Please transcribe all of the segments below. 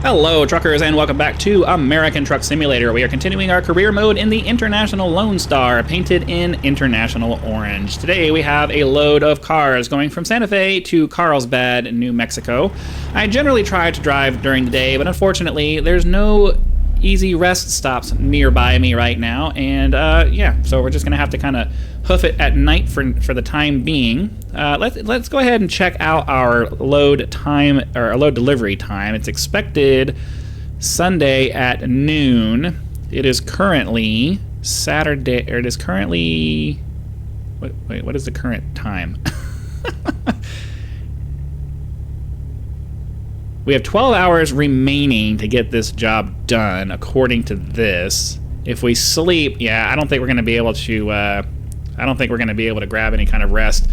Hello, truckers, and welcome back to American Truck Simulator. We are continuing our career mode in the International Lonestar, painted in International Orange. Today we have a load of cars going from Santa Fe to Carlsbad, New Mexico. I generally try to drive during the day, but unfortunately there's no easy rest stops nearby me right now, and yeah, so we're just gonna have to kind of hoof it at night for the time being. Let's go ahead and check out our load time, or our load delivery time. It's expected Sunday at noon. It is currently Saturday, or it is currently, wait, what is the current time? We have 12 hours remaining to get this job done, according to this. If we sleep, yeah, I don't think we're going to be able to. I don't think we're going to be able to grab any kind of rest.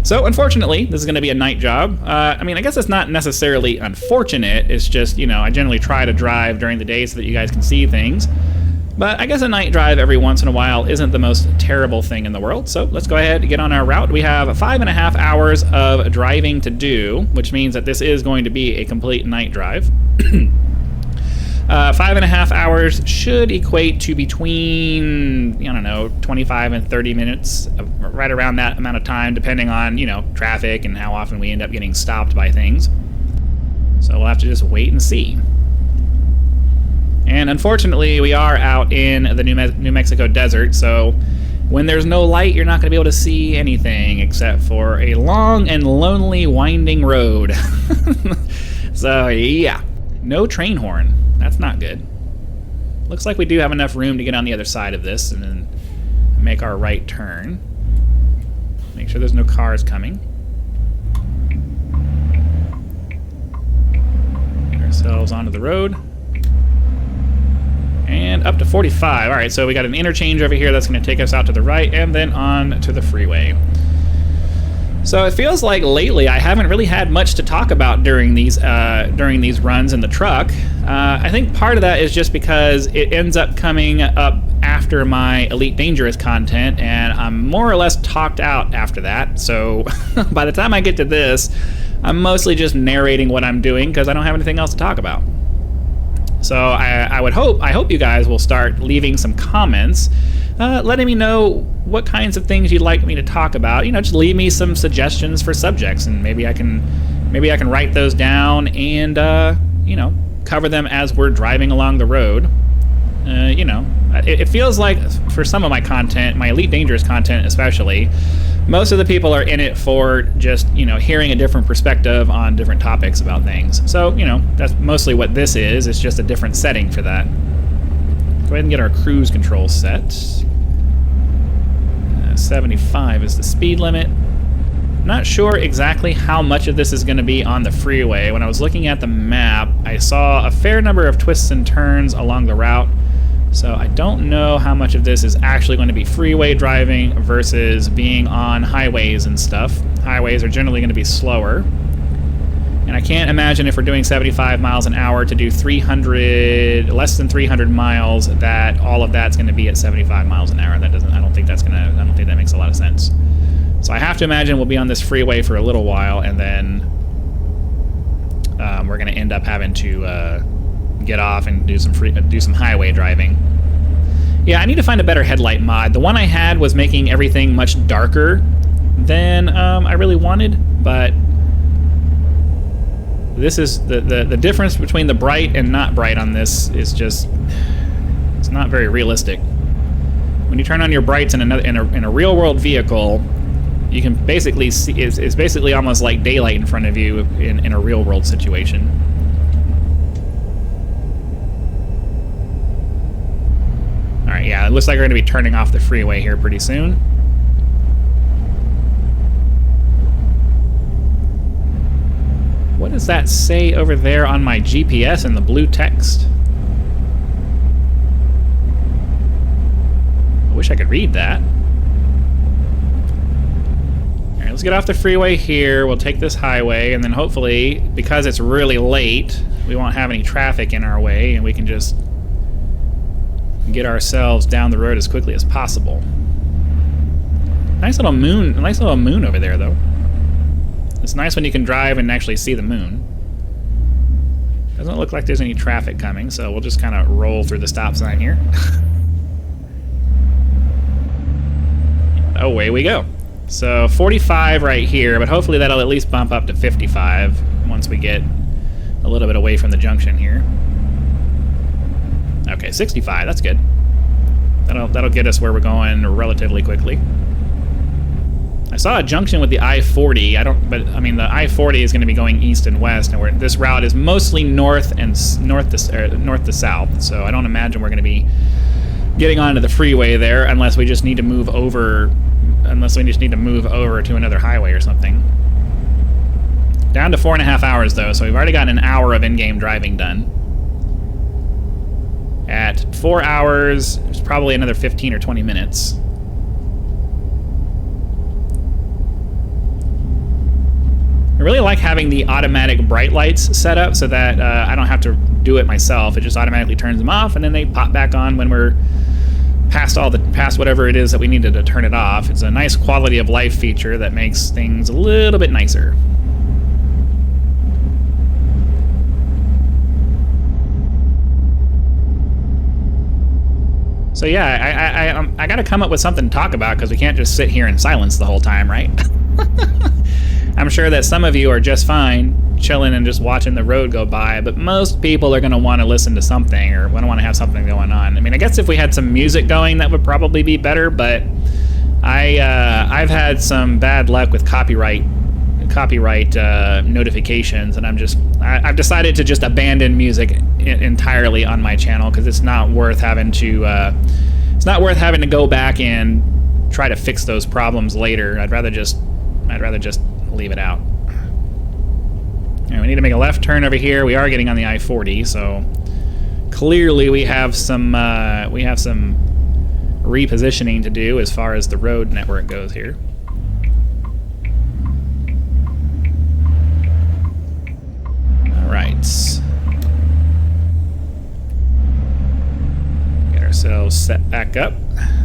So, unfortunately, this is going to be a night job. I mean, I guess it's not necessarily unfortunate. It's just, you know, I generally try to drive during the day so that you guys can see things. But I guess a night drive every once in a while isn't the most terrible thing in the world. So let's go ahead and get on our route. We have 5.5 hours of driving to do, which means that this is going to be a complete night drive. 5.5 hours should equate to between, I don't know, 25 and 30 minutes, right around that amount of time, depending on, you know, traffic and how often we end up getting stopped by things. So we'll have to just wait and see. And unfortunately, we are out in the New Mexico desert, so when there's no light, you're not going to be able to see anything except for a long and lonely winding road. So, yeah, no train horn. That's not good. Looks like we do have enough room to get on the other side of this and then make our right turn. Make sure there's no cars coming. Get ourselves onto the road. And up to 45. All right, so we got an interchange over here that's going to take us out to the right and then on to the freeway. So it feels like lately I haven't really had much to talk about during these runs in the truck. I think part of that is just because it ends up coming up after my Elite Dangerous content, and I'm more or less talked out after that. So by the time I get to this, I'm mostly just narrating what I'm doing because I don't have anything else to talk about. So I hope you guys will start leaving some comments, letting me know what kinds of things you'd like me to talk about. You know, just leave me some suggestions for subjects, and maybe I can write those down and you know, cover them as we're driving along the road. You know, it feels like for some of my content, my Elite Dangerous content especially, most of the people are in it for just, you know, hearing a different perspective on different topics about things. So, you know, that's mostly what this is. It's just a different setting for that. Go ahead and get our cruise control set. 75 is the speed limit. Not sure exactly how much of this is going to be on the freeway. When I was looking at the map, I saw a fair number of twists and turns along the route. So I don't know how much of this is actually going to be freeway driving versus being on highways and stuff. Highways are generally going to be slower. And I can't imagine if we're doing 75 miles an hour to do less than 300 miles, that all of that's going to be at 75 miles an hour. I don't think that makes a lot of sense. So I have to imagine we'll be on this freeway for a little while, and then we're going to end up having to get off and do some highway driving. Yeah, I need to find a better headlight mod. The one I had was making everything much darker than I really wanted, but this is the difference between the bright and not bright on this is just, it's not very realistic. When you turn on your brights in a real world vehicle, you can basically see it's basically almost like daylight in front of you in a real world situation. Alright, yeah, it looks like we're going to be turning off the freeway here pretty soon. What does that say over there on my GPS in the blue text? I wish I could read that. Alright, let's get off the freeway here. We'll take this highway, and then hopefully, because it's really late, we won't have any traffic in our way, and we can just get ourselves down the road as quickly as possible. Nice little moon over there, though. It's nice when you can drive and actually see the moon. Doesn't look like there's any traffic coming, so we'll just kind of roll through the stop sign here. Away we go. So 45 right here, but hopefully that'll at least bump up to 55 once we get a little bit away from the junction here. Okay, 65, that's good. That'll get us where we're going relatively quickly. I saw a junction with the I-40. But I mean the I-40 is going to be going east and west, and this route is mostly north to south. So I don't imagine we're going to be getting onto the freeway there unless we just need to move over. Unless we just need to move over to another highway or something. Down to 4.5 hours though, so we've already got an hour of in-game driving done. At 4 hours, there's probably another 15 or 20 minutes. I really like having the automatic bright lights set up so that I don't have to do it myself. It just automatically turns them off, and then they pop back on when we're past whatever it is that we needed to turn it off. It's a nice quality of life feature that makes things a little bit nicer. So yeah, I got to come up with something to talk about because we can't just sit here in silence the whole time, right? I'm sure that some of you are just fine chilling and just watching the road go by, but most people are going to want to listen to something or want to have something going on. I mean, I guess if we had some music going, that would probably be better, but I've had some bad luck with copyright notifications, and I've decided to just abandon music entirely on my channel because it's not worth having to go back and try to fix those problems later. I'd rather just leave it out. And we need to make a left turn over here. We are getting on the I-40, so clearly we have some repositioning to do as far as the road network goes here. All right. Get ourselves set back up.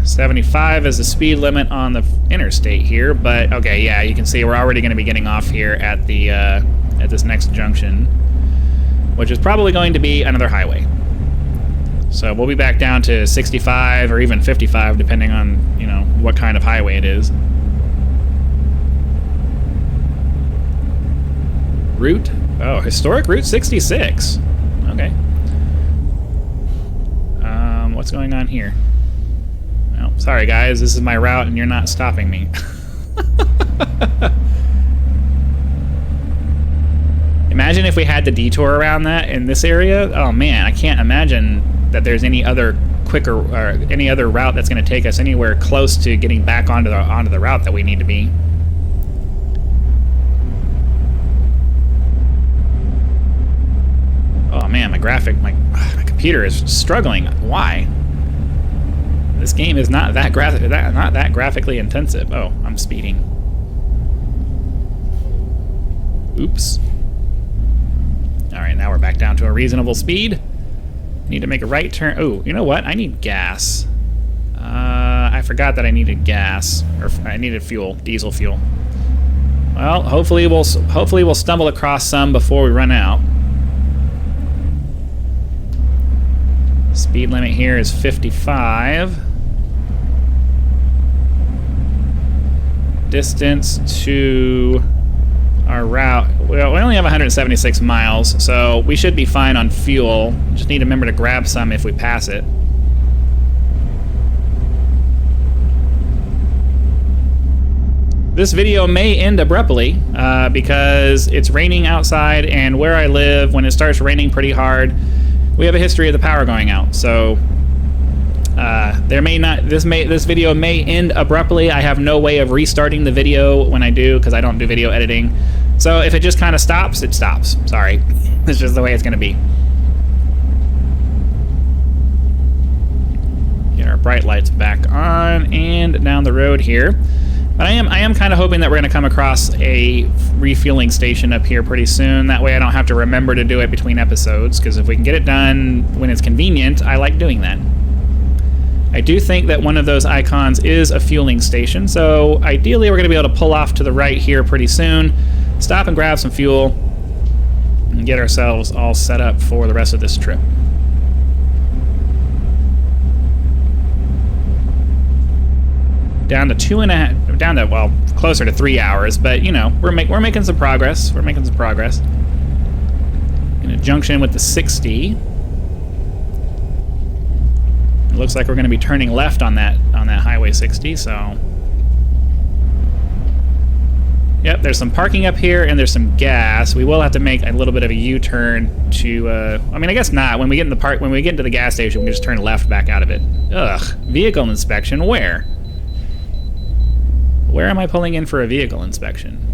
75 is the speed limit on the interstate here, but okay, yeah, you can see we're already going to be getting off here at the at this next junction, which is probably going to be another highway. So we'll be back down to 65 or even 55, depending on, you know, what kind of highway it is. Historic Route 66. Okay. What's going on here? Well, sorry guys, this is my route and you're not stopping me. Imagine if we had to detour around that in this area. Oh man, I can't imagine that there's any other quicker or any other route that's going to take us anywhere close to getting back onto the route that we need to be. Oh man, my computer is struggling. Why? This game is not that graphically intensive. Oh, I'm speeding. Oops. All right, now we're back down to a reasonable speed. Need to make a right turn. Oh, you know what? I need gas. I forgot that I needed gas, or I needed fuel, diesel fuel. Well, hopefully we'll stumble across some before we run out. Speed limit here is 55. Distance to our route, well, we only have 176 miles, so we should be fine on fuel. Just need to remember to grab some if we pass it. This video may end abruptly because it's raining outside, and where I live, when it starts raining pretty hard, we have a history of the power going out. So this video may end abruptly. I have no way of restarting the video when I do, because I don't do video editing. So if it just kind of stops, it stops. Sorry. It's just the way it's going to be. Get our bright lights back on and down the road here. But I am kind of hoping that we're going to come across a refueling station up here pretty soon. That way I don't have to remember to do it between episodes, because if we can get it done when it's convenient, I like doing that. I do think that one of those icons is a fueling station, so ideally we're going to be able to pull off to the right here pretty soon, stop and grab some fuel, and get ourselves all set up for the rest of this trip. Down to 2.5, down to, well, closer to 3 hours, but you know, we're making some progress. We're making some progress. In a junction with the 60. It looks like we're going to be turning left on that Highway 60, so. Yep, there's some parking up here and there's some gas. We will have to make a little bit of a U-turn to, I mean, I guess not. When we get into the gas station, we can just turn left back out of it. Ugh, vehicle inspection, where? Where am I pulling in for a vehicle inspection?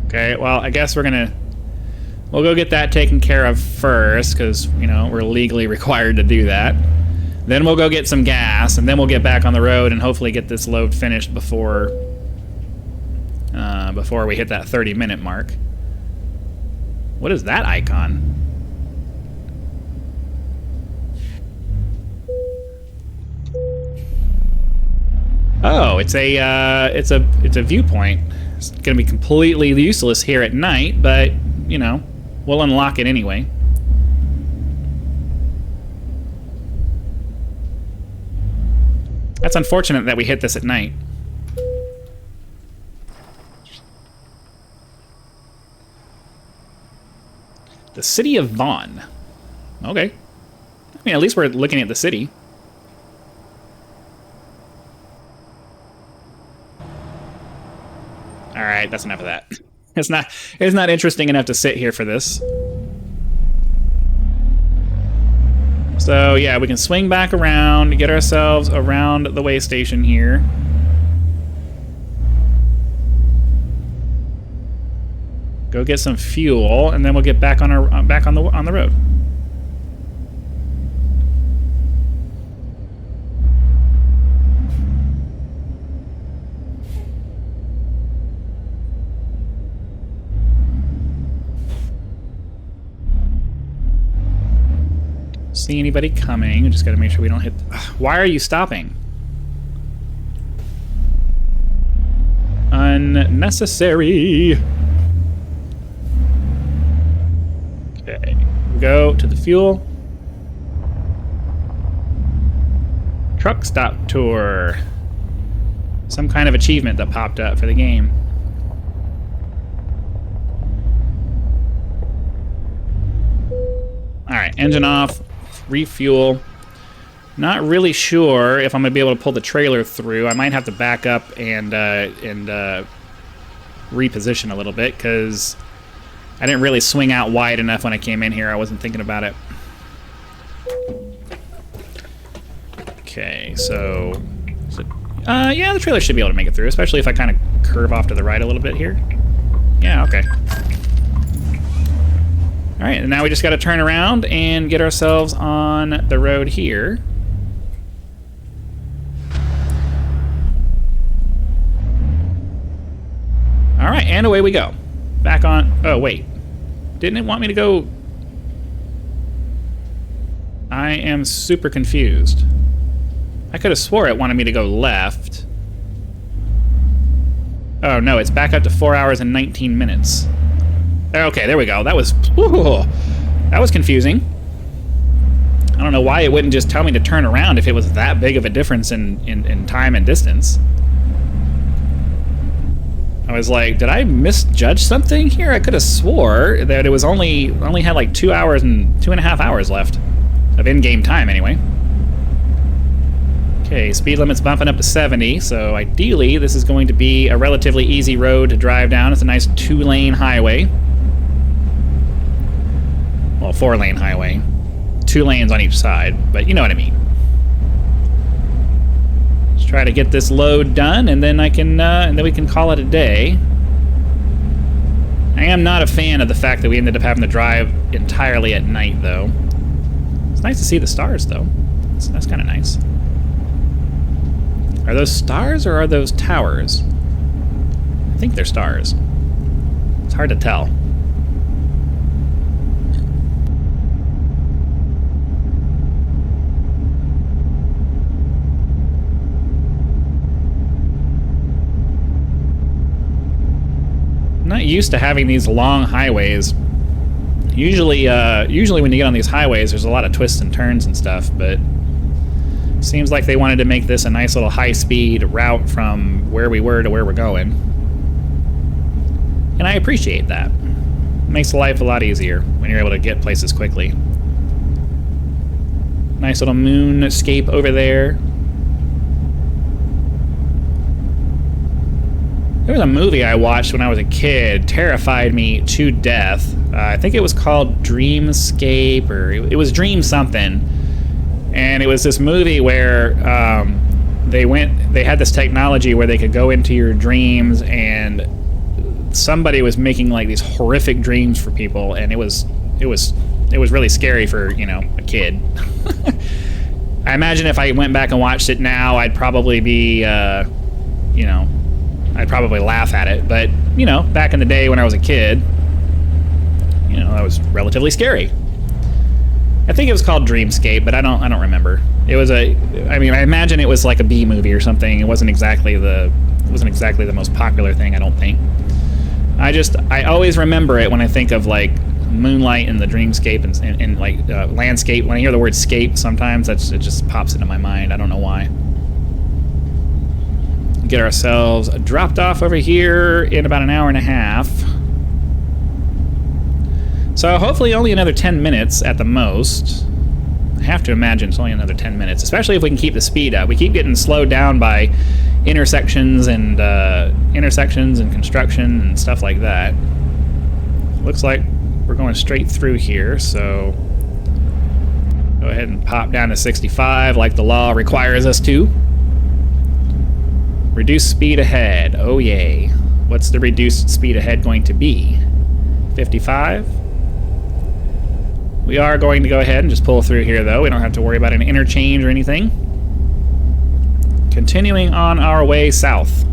Okay, well, I guess we'll go get that taken care of first, because, you know, we're legally required to do that. Then we'll go get some gas, and then we'll get back on the road and hopefully get this load finished before we hit that 30-minute mark. What is that icon? Oh, it's a viewpoint. It's gonna be completely useless here at night, but you know, we'll unlock it anyway. That's unfortunate that we hit this at night. The city of Vaughn. Okay. I mean, at least we're looking at the city. All right, that's enough of that. It's not interesting enough to sit here for this. So yeah, we can swing back around, get ourselves around the way station here. Go get some fuel, and then we'll get back on the road. See anybody coming? We just gotta make sure we don't hit. Why are you stopping? Unnecessary. Okay, go to the fuel. Truck stop tour. Some kind of achievement that popped up for the game. Alright, engine off. Refuel. Not really sure if I'm gonna be able to pull the trailer through. I might have to back up and reposition a little bit because I didn't really swing out wide enough when I came in here. I wasn't thinking about it. Okay, so yeah, the trailer should be able to make it through, especially if I kind of curve off to the right a little bit here. Yeah, okay. All right, and now we just got to turn around and get ourselves on the road here. All right, and away we go. Back on. Oh, wait. Didn't it want me to go? I am super confused. I could have swore it wanted me to go left. Oh, no, it's back up to 4 hours and 19 minutes. Okay, there we go. That was confusing. I don't know why it wouldn't just tell me to turn around if it was that big of a difference in time and distance. I was like, did I misjudge something here? I could have swore that it was only had like 2 hours and 2.5 hours left of in-game time anyway. Okay, speed limit's bumping up to 70, so ideally this is going to be a relatively easy road to drive down. It's a nice 2-lane highway. Well, 4-lane highway. 2 lanes on each side, but you know what I mean. Let's try to get this load done, and then and then we can call it a day. I am not a fan of the fact that we ended up having to drive entirely at night, though. It's nice to see the stars, though. That's kind of nice. Are those stars or are those towers? I think they're stars. It's hard to tell. used to having these long highways. Usually when you get on these highways, there's a lot of twists and turns and stuff, but seems like they wanted to make this a nice little high-speed route from where we were to where we're going. And I appreciate that. It makes life a lot easier when you're able to get places quickly. Nice little moonscape over there. There was a movie I watched when I was a kid, terrified me to death. I think it was called Dreamscape, or it was Dream something. And it was this movie where they had this technology where they could go into your dreams, and somebody was making like these horrific dreams for people, and it was really scary for, you know, a kid. I imagine if I went back and watched it now, I'd probably be, you know, I'd probably laugh at it. But, you know, back in the day when I was a kid, you know, that was relatively scary. I think it was called Dreamscape, but I don't remember. It was I imagine it was like a B movie or something. It wasn't exactly the most popular thing, I don't think. I always remember it when I think of like moonlight and the dreamscape and like landscape. When I hear the word scape, sometimes it just pops into my mind. I don't know why. Get ourselves dropped off over here in about an hour and a half. So hopefully only another 10 minutes at the most. I have to imagine it's only another 10 minutes, especially if we can keep the speed up. We keep getting slowed down by intersections and construction and stuff like that. Looks like we're going straight through here, so go ahead and pop down to 65 like the law requires us to. Reduce speed ahead. Oh yay. What's the reduced speed ahead going to be? 55? We are going to go ahead and just pull through here, though. We don't have to worry about an interchange or anything. Continuing on our way south.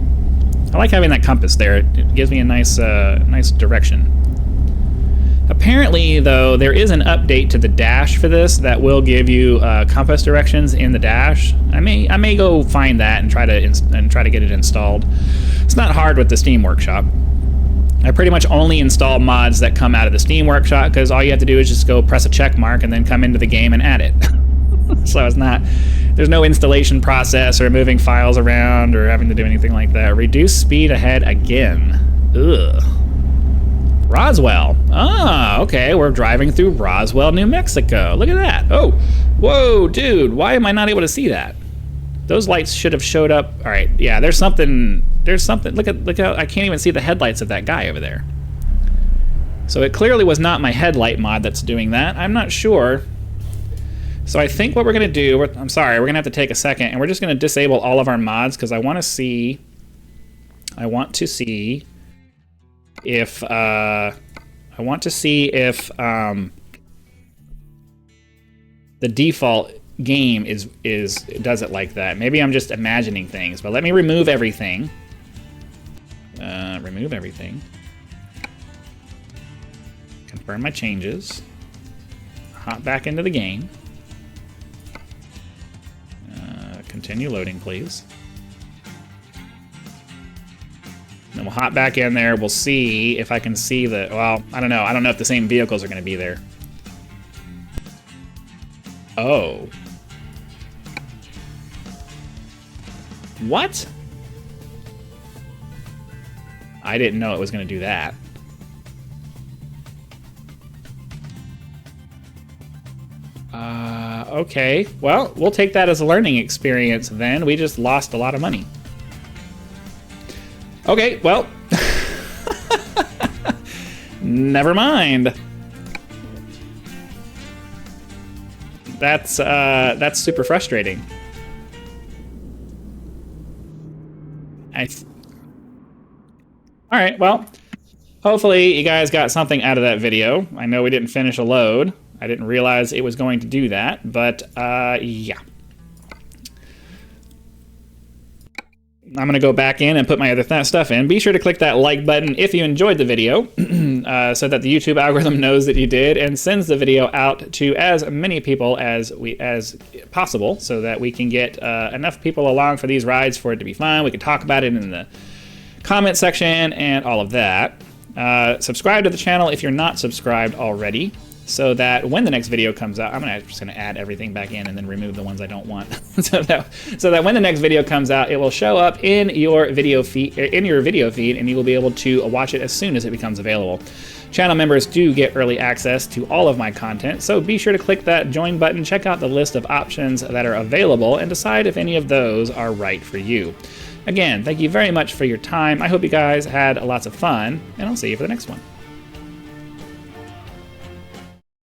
I like having that compass there. It gives me a nice direction. Apparently, though, there is an update to the dash for this that will give you compass directions in the dash. I may go find that and try to get it installed. It's not hard with the Steam Workshop. I pretty much only install mods that come out of the Steam Workshop because all you have to do is just go press a check mark and then come into the game and add it. So there's no installation process or moving files around or having to do anything like that. Reduce speed ahead again. Ugh. Roswell. Ah, okay, we're driving through Roswell, New Mexico. Look at that. Oh, whoa, dude, why am I not able to see that? Those lights should have showed up. All right, yeah, there's something. Look how I can't even see the headlights of that guy over there. So it clearly was not my headlight mod that's doing that. I'm not sure. So I think what we're gonna do, we're gonna have to take a second, and we're just gonna disable all of our mods because I want to see if the default game does it like that. Maybe I'm just imagining things, but let me remove everything. Remove everything. Confirm my changes. Hop back into the game. Continue loading, please. Then we'll hop back in there. We'll see if I can see well, I don't know. I don't know if the same vehicles are going to be there. Oh. What? I didn't know it was going to do that. Okay. Well, we'll take that as a learning experience then. We just lost a lot of money. Okay, well. Never mind. That's super frustrating. Alright, well, hopefully you guys got something out of that video. I know we didn't finish a load. I didn't realize it was going to do that, but yeah. I'm going to go back in and put my other stuff in. Be sure to click that like button if you enjoyed the video so that the YouTube algorithm knows that you did and sends the video out to as many people as possible so that we can get enough people along for these rides for it to be fun. We can talk about it in the comment section and all of that. Subscribe to the channel if you're not subscribed already, so that when the next video comes out, just gonna add everything back in and then remove the ones I don't want, so that when the next video comes out, it will show up in your video feed, and you will be able to watch it as soon as it becomes available. Channel members do get early access to all of my content, so be sure to click that join button, check out the list of options that are available, and decide if any of those are right for you. Again, thank you very much for your time. I hope you guys had lots of fun, and I'll see you for the next one.